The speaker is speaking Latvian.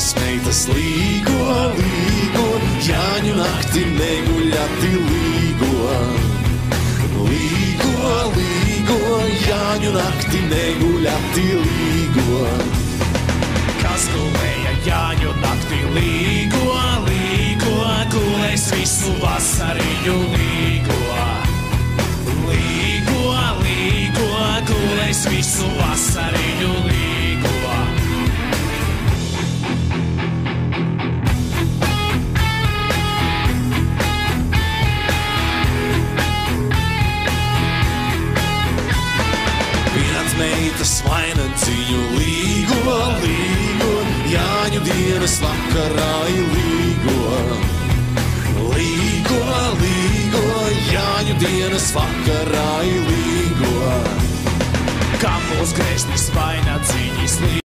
vienas meitas līgo, līgo, Jāņu nakti neguļati līgo. Līgo, līgo, Jāņu nakti neguļati līgo. Kas gulēja Jāņu nakti līgo, līgo, gulēs visu vasariņu līgo. Līgo, līgo, gulēs visu vasariņu līgo. Vienāds meitas vainadziņu līgo, līgo, Jāņu dienas vakarā līgo. Līgo, līgo, Jāņu dienas vakarā līgo. Kam mūs grēsnis vai